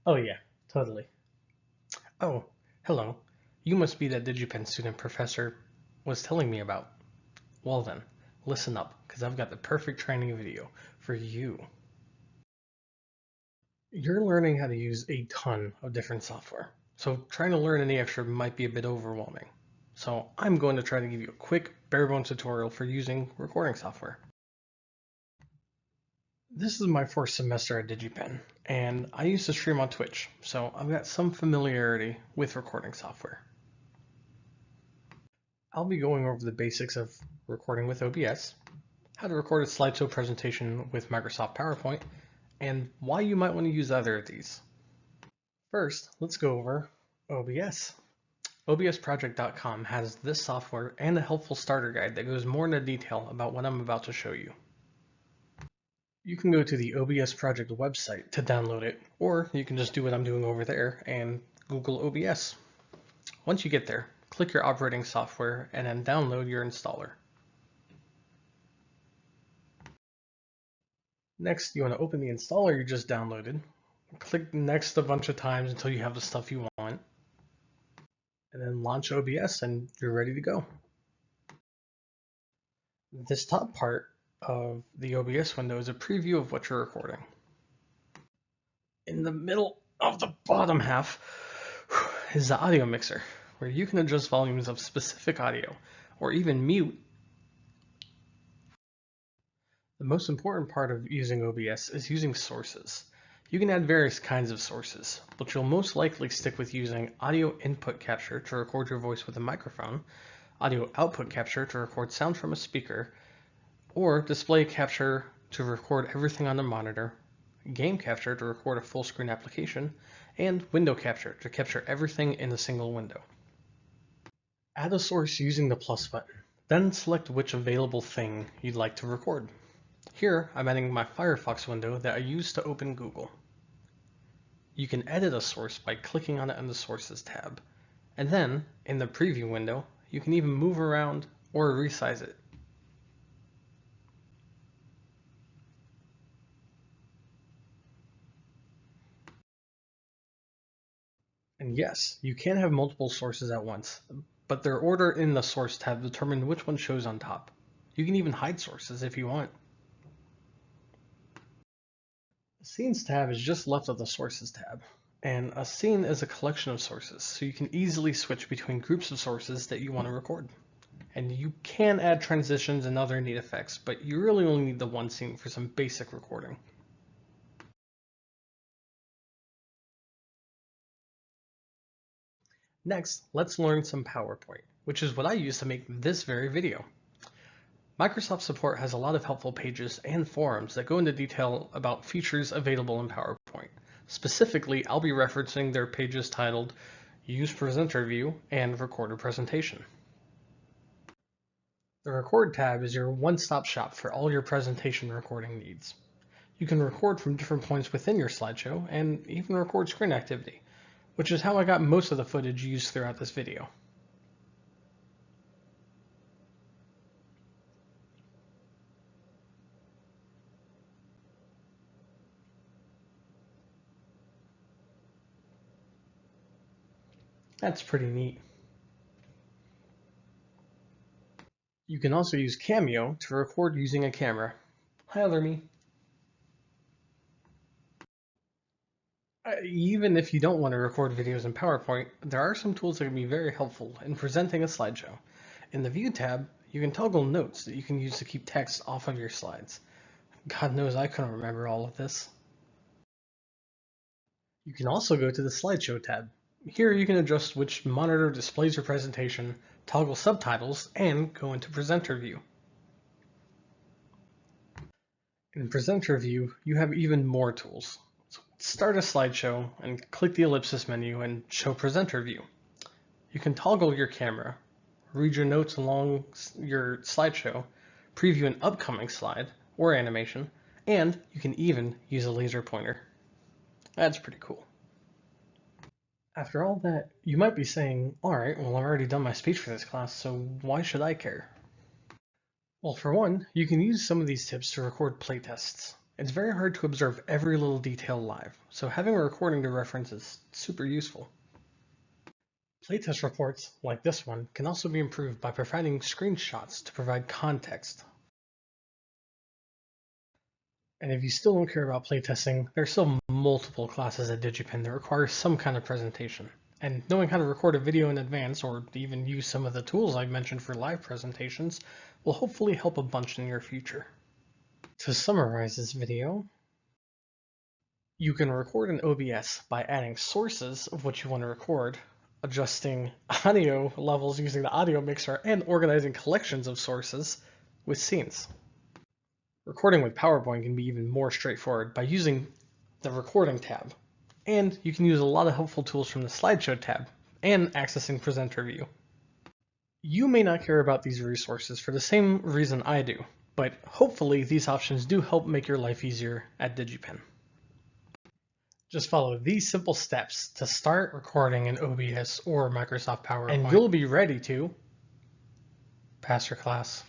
Oh yeah, totally. Oh, hello. You must be that DigiPen student Professor was telling me about. Well then, listen up, because I've got the perfect training video for you. You're learning how to use a ton of different software, so trying to learn any extra might be a bit overwhelming. So I'm going to try to give you a quick, bare-bones tutorial for using recording software. This is my first semester at DigiPen, and I used to stream on Twitch, so I've got some familiarity with recording software. I'll be going over the basics of recording with OBS, how to record a slideshow presentation with Microsoft PowerPoint, and why you might want to use either of these. First, let's go over OBS. OBSproject.com has this software and a helpful starter guide that goes more into detail about what I'm about to show you. You can go to the OBS project website to download it, or you can just do what I'm doing over there and Google OBS. Once you get there, click your operating software and then download your installer. Next, you want to open the installer you just downloaded. Click next a bunch of times until you have the stuff you want, and then launch OBS and you're ready to go. This top part of the OBS window is a preview of what you're recording. In the middle of the bottom half is the audio mixer, where you can adjust volumes of specific audio, or even mute. The most important part of using OBS is using sources. You can add various kinds of sources, but you'll most likely stick with using audio input capture to record your voice with a microphone, audio output capture to record sound from a speaker, or display capture to record everything on the monitor, game capture to record a full screen application, and window capture to capture everything in a single window. Add a source using the plus button, then select which available thing you'd like to record. Here, I'm adding my Firefox window that I use to open Google. You can edit a source by clicking on it in the Sources tab, and then, in the Preview window, you can even move around or resize it. And yes, you can have multiple sources at once, but their order in the Source tab determines which one shows on top. You can even hide sources if you want. The Scenes tab is just left of the Sources tab, and a scene is a collection of sources, so you can easily switch between groups of sources that you want to record. And you can add transitions and other neat effects, but you really only need the one scene for some basic recording. Next, let's learn some PowerPoint, which is what I use to make this very video. Microsoft Support has a lot of helpful pages and forums that go into detail about features available in PowerPoint. Specifically, I'll be referencing their pages titled Use Presenter View and Record a Presentation. The Record tab is your one-stop shop for all your presentation recording needs. You can record from different points within your slideshow and even record screen activity, which is how I got most of the footage used throughout this video. That's pretty neat. You can also use Cameo to record using a camera. Hi, Otherme. Even if you don't want to record videos in PowerPoint, there are some tools that can be very helpful in presenting a slideshow. In the View tab, you can toggle notes that you can use to keep text off of your slides. God knows I couldn't remember all of this. You can also go to the Slideshow tab. Here you can adjust which monitor displays your presentation, toggle subtitles, and go into Presenter View. In Presenter View, you have even more tools. So start a slideshow and click the ellipsis menu and show Presenter View. You can toggle your camera, read your notes along your slideshow, preview an upcoming slide or animation, and you can even use a laser pointer. That's pretty cool. After all that, you might be saying, alright, well I've already done my speech for this class, so why should I care? Well, for one, you can use some of these tips to record playtests. It's very hard to observe every little detail live, so having a recording to reference is super useful. Playtest reports, like this one, can also be improved by providing screenshots to provide context. And if you still don't care about playtesting, there are still multiple classes at DigiPen that require some kind of presentation. And knowing how to record a video in advance, or even use some of the tools I mentioned for live presentations, will hopefully help a bunch in your future. To summarize this video, you can record in OBS by adding sources of what you want to record, adjusting audio levels using the audio mixer, and organizing collections of sources with scenes. Recording with PowerPoint can be even more straightforward by using the Recording tab, and you can use a lot of helpful tools from the SlideShow tab and accessing Presenter View. You may not care about these resources for the same reason I do, but hopefully these options do help make your life easier at DigiPen. Just follow these simple steps to start recording in OBS or Microsoft PowerPoint, and you'll be ready to pass your class.